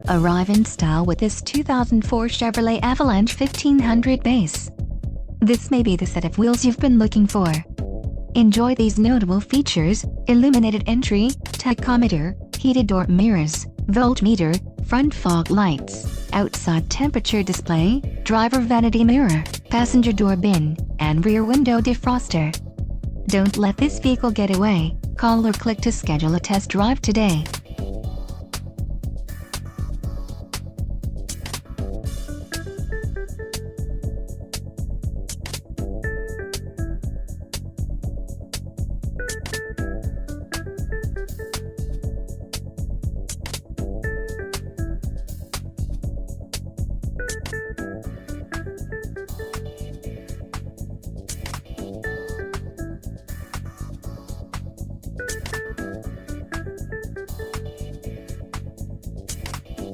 Arrive in style with this 2004 Chevrolet Avalanche 1500 base. This may be the set of wheels you've been looking for. Enjoy these notable features: illuminated entry, tachometer, heated door mirrors, voltmeter, front fog lights, outside temperature display, driver vanity mirror, passenger door bin, and rear window defroster. Don't let this vehicle get away. Call or click to schedule a test drive today.